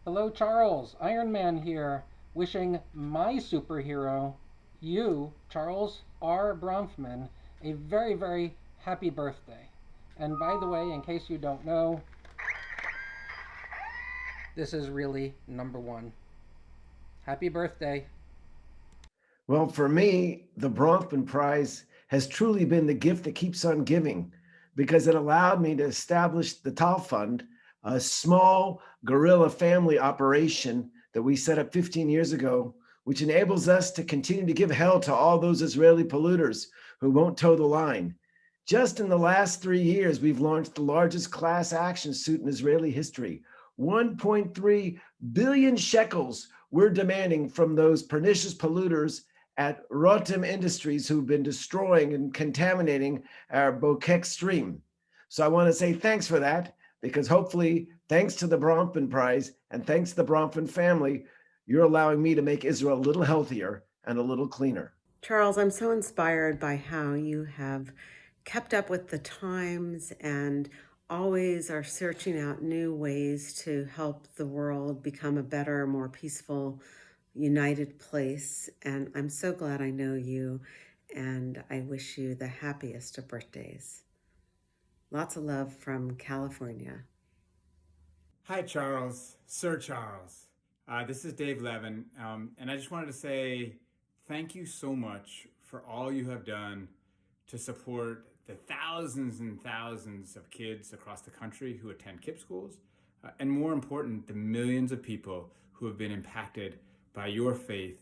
Hello, Charles. Iron Man here, wishing my superhero, you, Charles R. Bronfman, a very, very happy birthday. And by the way, in case you don't know, this is really number one. Happy birthday. Well, for me, the Bronfman Prize has truly been the gift that keeps on giving because it allowed me to establish the Tal Fund, a small guerrilla family operation that we set up 15 years ago, which enables us to continue to give hell to all those Israeli polluters who won't toe the line. Just in the last 3 years, we've launched the largest class action suit in Israeli history. 1.3 billion shekels we're demanding from those pernicious polluters at Rotem Industries who've been destroying and contaminating our Bokek stream. So I want to say thanks for that, because hopefully, thanks to the Bronfman Prize and thanks to the Bronfman family, you're allowing me to make Israel a little healthier and a little cleaner. Charles, I'm so inspired by how you have kept up with the times and always are searching out new ways to help the world become a better, more peaceful, united place. And I'm so glad I know you, and I wish you the happiest of birthdays. Lots of love from California. Hi, Charles. Sir Charles. This is Dave Levin, and I just wanted to say thank you so much for all you have done to support the thousands and thousands of kids across the country who attend KIPP schools, and more important, the millions of people who have been impacted by your faith,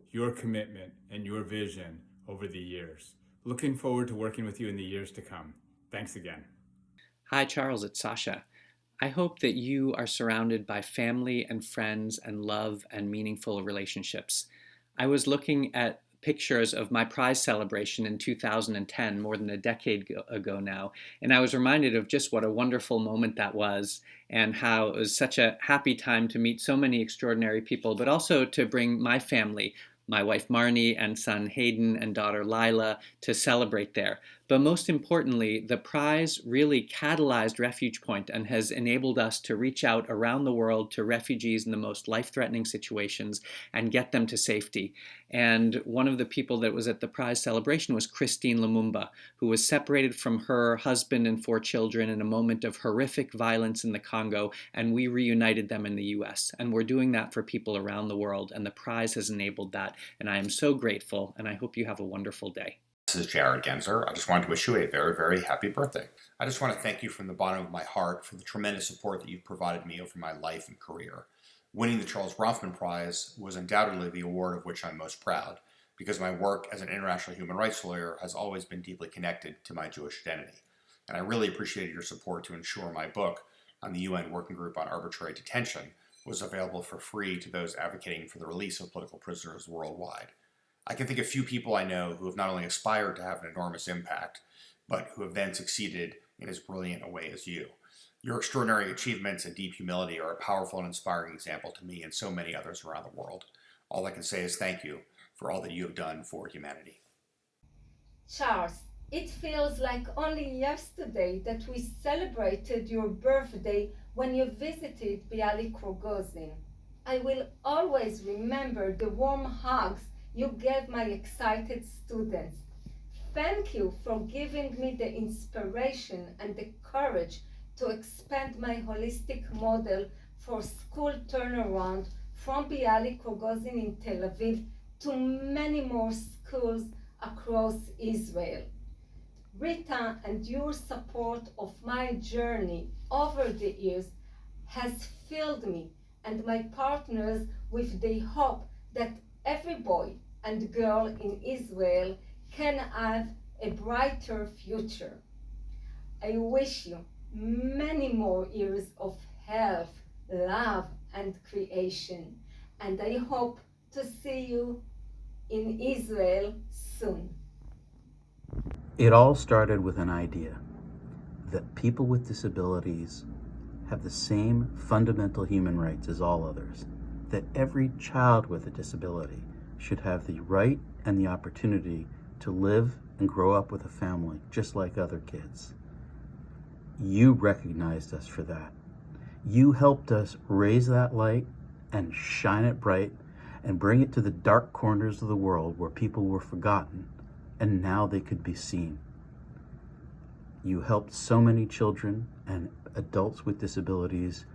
your commitment, and your vision over the years. Looking forward to working with you in the years to come. Thanks again. Hi, Charles, it's Sasha. I hope that you are surrounded by family and friends and love and meaningful relationships. I was looking at pictures of my prize celebration in 2010, more than a decade ago now, and I was reminded of just what a wonderful moment that was and how it was such a happy time to meet so many extraordinary people, but also to bring my family, my wife Marnie and son Hayden and daughter Lila, to celebrate there. But most importantly, the prize really catalyzed RefugePoint and has enabled us to reach out around the world to refugees in the most life-threatening situations and get them to safety. And one of the people that was at the prize celebration was Christine Lumumba, who was separated from her husband and 4 children in a moment of horrific violence in the Congo, and we reunited them in the US. And we're doing that for people around the world, and the prize has enabled that. And I am so grateful, and I hope you have a wonderful day. This is Jared Genser. I just wanted to wish you a very, very happy birthday. I just want to thank you from the bottom of my heart for the tremendous support that you've provided me over my life and career. Winning the Charles Bronfman Prize was undoubtedly the award of which I'm most proud, because my work as an international human rights lawyer has always been deeply connected to my Jewish identity. And I really appreciated your support to ensure my book on the UN Working Group on Arbitrary Detention was available for free to those advocating for the release of political prisoners worldwide. I can think of few people I know who have not only aspired to have an enormous impact, but who have then succeeded in as brilliant a way as you. Your extraordinary achievements and deep humility are a powerful and inspiring example to me and so many others around the world. All I can say is thank you for all that you have done for humanity. Charles, it feels like only yesterday that we celebrated your birthday when you visited Bialik Rogozin. I will always remember the warm hugs you gave my excited students. Thank you for giving me the inspiration and the courage to expand my holistic model for school turnaround from Bialik Rogozin in Tel Aviv to many more schools across Israel. Rita and your support of my journey over the years has filled me and my partners with the hope that every boy and girl in Israel can have a brighter future. I wish you many more years of health, love, and creation, and I hope to see you in Israel soon. It all started with an idea that people with disabilities have the same fundamental human rights as all others, that every child with a disability should have the right and the opportunity to live and grow up with a family just like other kids. You recognized us for that. You helped us raise that light and shine it bright and bring it to the dark corners of the world where people were forgotten and now they could be seen. You helped so many children and adults with disabilities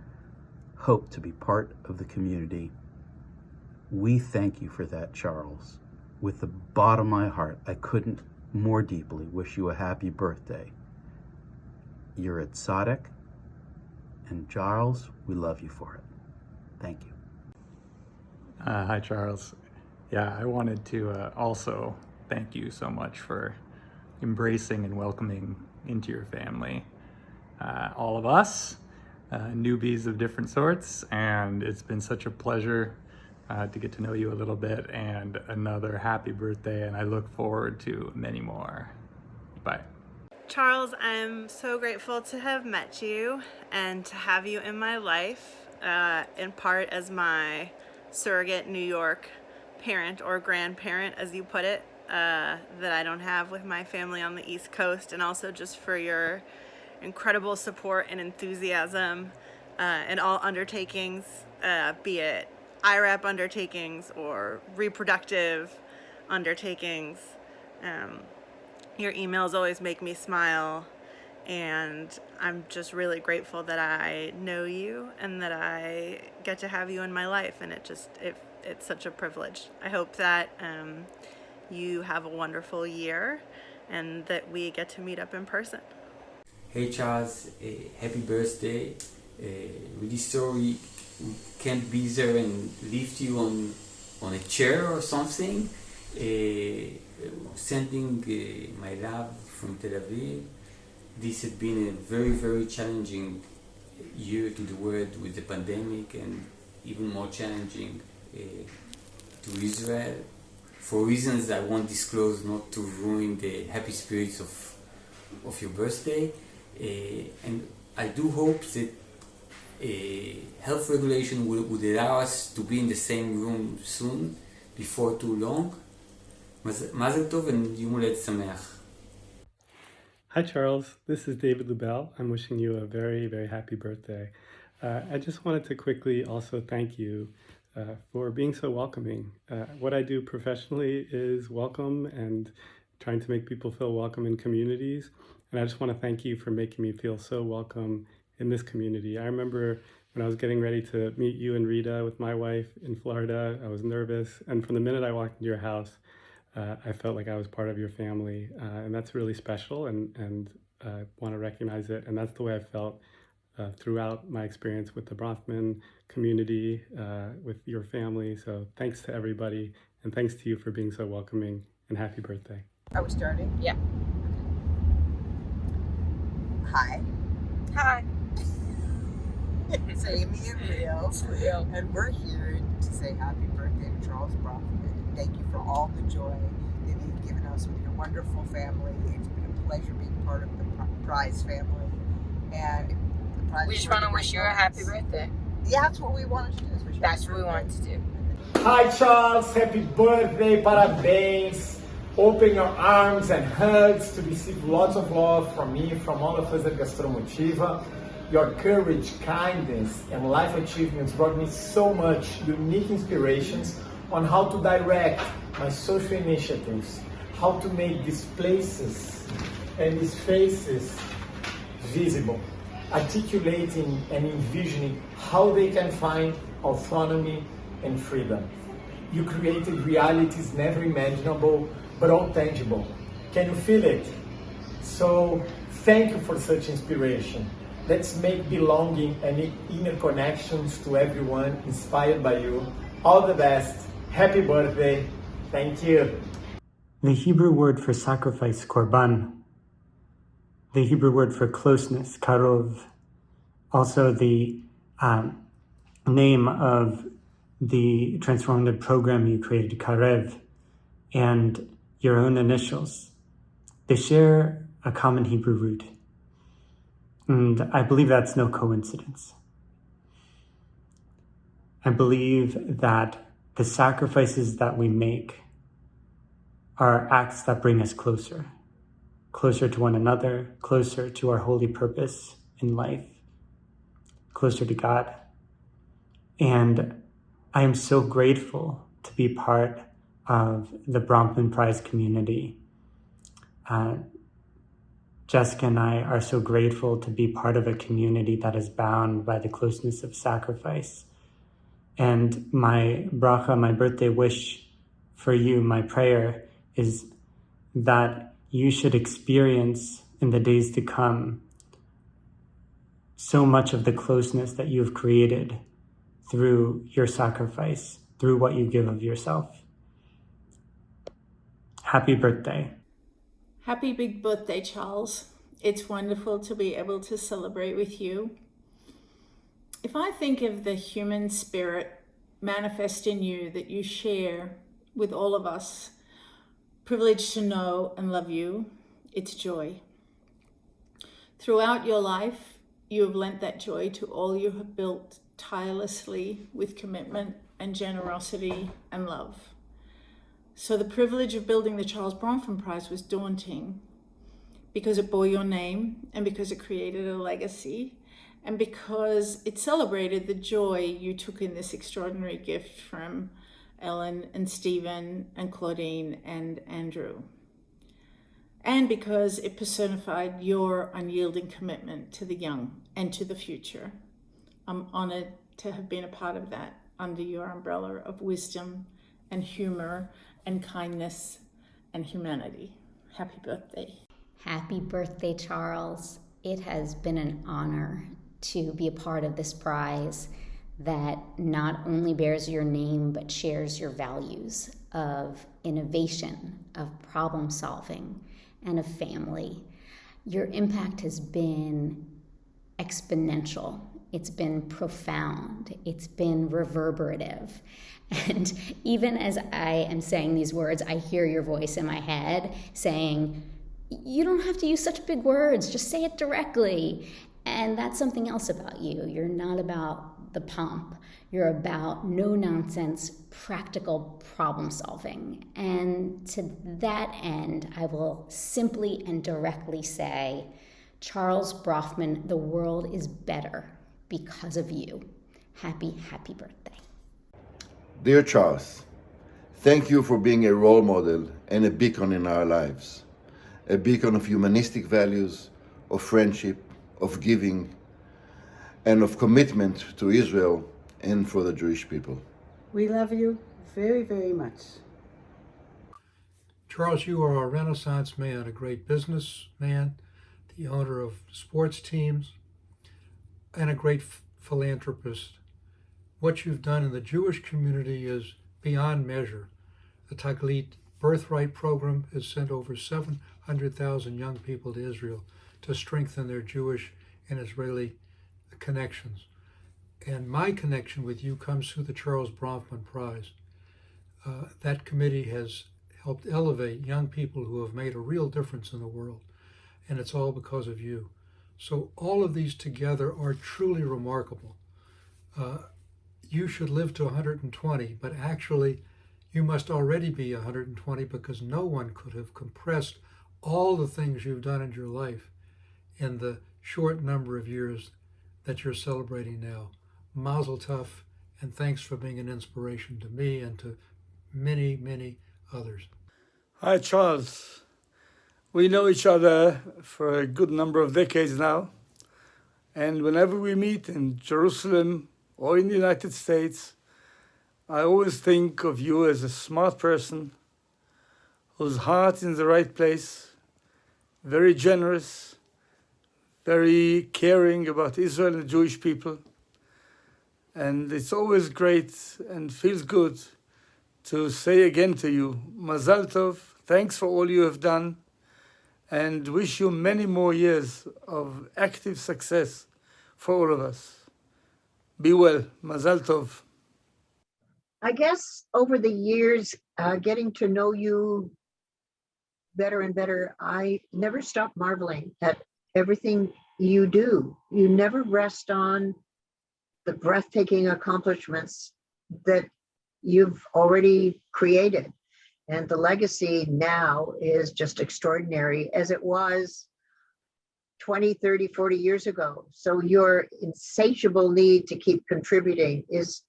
hope to be part of the community. We thank you for that, Charles. With the bottom of my heart, I couldn't more deeply wish you a happy birthday. You're a tzaddik, and Charles, we love you for it. Thank you. Hi, Charles. Yeah, I wanted to also thank you so much for embracing and welcoming into your family all of us, newbies of different sorts, and it's been such a pleasure to get to know you a little bit, and another happy birthday, and I look forward to many more. Bye. Charles, I'm so grateful to have met you and to have you in my life, in part as my surrogate New York parent or grandparent, as you put it, that I don't have with my family on the East Coast, and also just for your incredible support and enthusiasm in all undertakings, be it IRAP undertakings or reproductive undertakings. Your emails always make me smile, and I'm just really grateful that I know you and that I get to have you in my life, and it's such a privilege. I hope that you have a wonderful year and that we get to meet up in person. Hey Charles, happy birthday. Really sorry we can't be there and lift you on a chair or something. Sending my love from Tel Aviv. This has been a very, very challenging year to the world with the pandemic, and even more challenging to Israel. For reasons I won't disclose, not to ruin the happy spirits of your birthday. And I do hope that health regulation would allow us to be in the same room soon, before too long. Mazel tov and Yom Holedet Sameach. Hi Charles, this is David Lubell. I'm wishing you a very, very happy birthday. I just wanted to quickly also thank you for being so welcoming. What I do professionally is welcome and trying to make people feel welcome in communities. And I just want to thank you for making me feel so welcome in this community. I remember when I was getting ready to meet you and Rita with my wife in Florida, I was nervous. And from the minute I walked into your house, I felt like I was part of your family. And that's really special, and I want to recognize it. And that's the way I felt throughout my experience with the Bronfman community, with your family. So thanks to everybody, and thanks to you for being so welcoming, and happy birthday. Are we starting? Yeah. Hi. Hi. It's Amy and Rio. It's Rio. And we're here to say happy birthday to Charles Bronfman. And thank you for all the joy that you've given us with your wonderful family. It's been a pleasure being part of the Prize family. And the Prize we just want to wish you a happy birthday. Yeah, that's what we wanted to do. That's what we wanted to do. Hi Charles, happy birthday, parabéns. Open your arms and hugs to receive lots of love from me, from all of us at Gastromotiva. Your courage, kindness, and life achievements brought me so much unique inspirations on how to direct my social initiatives, how to make these places and these faces visible, articulating and envisioning how they can find autonomy and freedom. You created realities never imaginable, but all tangible. Can you feel it? So thank you for such inspiration. Let's make belonging and inner connections to everyone inspired by you. All the best. Happy birthday. Thank you. The Hebrew word for sacrifice, korban. The Hebrew word for closeness, karov. Also the name of the transformative program you created, Karev, and your own initials. They share a common Hebrew root. And I believe that's no coincidence. I believe that the sacrifices that we make are acts that bring us closer to one another, closer to our holy purpose in life, closer to God. And I am so grateful to be part of the Bronfman Prize community. Jessica and I are so grateful to be part of a community that is bound by the closeness of sacrifice. And my bracha, my birthday wish for you, my prayer, is that you should experience in the days to come so much of the closeness that you've created through your sacrifice, through what you give of yourself. Happy birthday. Happy big birthday, Charles. It's wonderful to be able to celebrate with you. If I think of the human spirit manifest in you that you share with all of us, privileged to know and love you, it's joy. Throughout your life, you have lent that joy to all you have built tirelessly with commitment and generosity and love. So the privilege of building the Charles Bronfman Prize was daunting because it bore your name and because it created a legacy and because it celebrated the joy you took in this extraordinary gift from Ellen and Stephen and Claudine and Andrew. And because it personified your unyielding commitment to the young and to the future. I'm honored to have been a part of that under your umbrella of wisdom and humor and kindness and humanity. Happy birthday. Happy birthday, Charles. It has been an honor to be a part of this prize that not only bears your name, but shares your values of innovation, of problem solving, and of family. Your impact has been exponential. It's been profound. It's been reverberative. And even as I am saying these words, I hear your voice in my head saying, you don't have to use such big words, just say it directly. And that's something else about you. You're not about the pomp. You're about no-nonsense, practical problem solving. And to that end, I will simply and directly say, Charles Bronfman, the world is better because of you. Happy, happy birthday. Dear Charles, thank you for being a role model and a beacon in our lives. A beacon of humanistic values, of friendship, of giving, and of commitment to Israel and for the Jewish people. We love you very, very much. Charles, you are a Renaissance man, a great businessman, the owner of sports teams, and a great philanthropist. What you've done in the Jewish community is beyond measure. The Taglit Birthright Program has sent over 700,000 young people to Israel to strengthen their Jewish and Israeli connections. And my connection with you comes through the Charles Bronfman Prize. That committee has helped elevate young people who have made a real difference in the world, and it's all because of you. So all of these together are truly remarkable. You should live to 120, but actually you must already be 120 because no one could have compressed all the things you've done in your life in the short number of years that you're celebrating now. Mazel tov, and thanks for being an inspiration to me and to many, many others. Hi, Charles. We know each other for a good number of decades now, and whenever we meet in Jerusalem or in the United States, I always think of you as a smart person whose heart is in the right place, very generous, very caring about Israel and the Jewish people. And it's always great and feels good to say again to you, Mazal Tov, thanks for all you have done, and wish you many more years of active success for all of us. Be well. Mazal Tov. I guess over the years, getting to know you better and better, I never stop marveling at everything you do. You never rest on the breathtaking accomplishments that you've already created. And the legacy now is just extraordinary, as it was 20, 30, 40 years ago. So your insatiable need to keep contributing is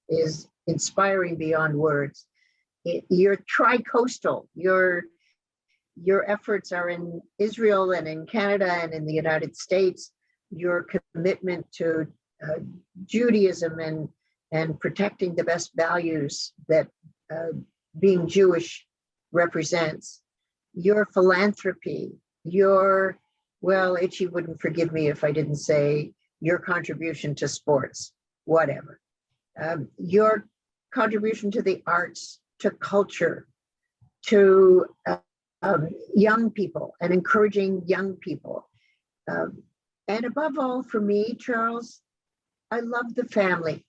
inspiring beyond words. You're tri-coastal. Your efforts are in Israel and in Canada and in the United States. Your commitment to Judaism and protecting the best values that being Jewish represents. Your philanthropy, Itchy wouldn't forgive me if I didn't say your contribution to sports, whatever. Your contribution to the arts, to culture, to young people and encouraging young people. And above all, for me, Charles, I love the family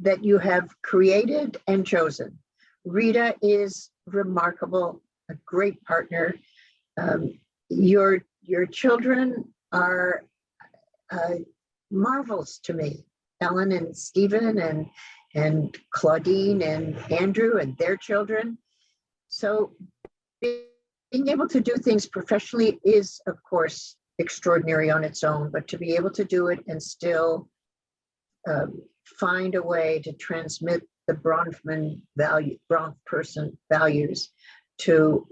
that you have created and chosen. Rita is remarkable, a great partner. Your children are marvels to me. Ellen and Stephen and Claudine and Andrew and their children. So being able to do things professionally is, of course, extraordinary on its own, but to be able to do it and still find a way to transmit the Bronfman person values to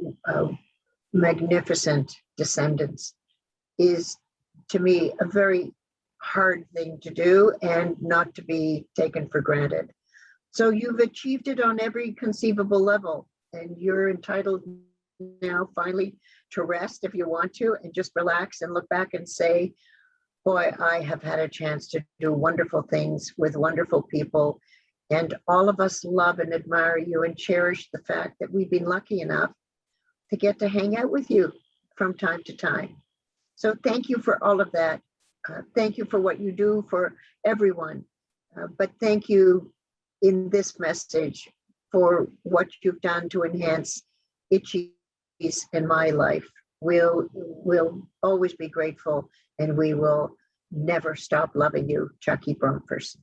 magnificent descendants is, to me, a very hard thing to do and not to be taken for granted. So you've achieved it on every conceivable level, and you're entitled now finally to rest if you want to and just relax and look back and say, boy, I have had a chance to do wonderful things with wonderful people, and all of us love and admire you and cherish the fact that we've been lucky enough to get to hang out with you from time to time. So thank you for all of that. Thank you for what you do for everyone. But thank you in this message for what you've done to enhance Itchy's and my life. We'll always be grateful, and we will never stop loving you, Chucky Bronfman.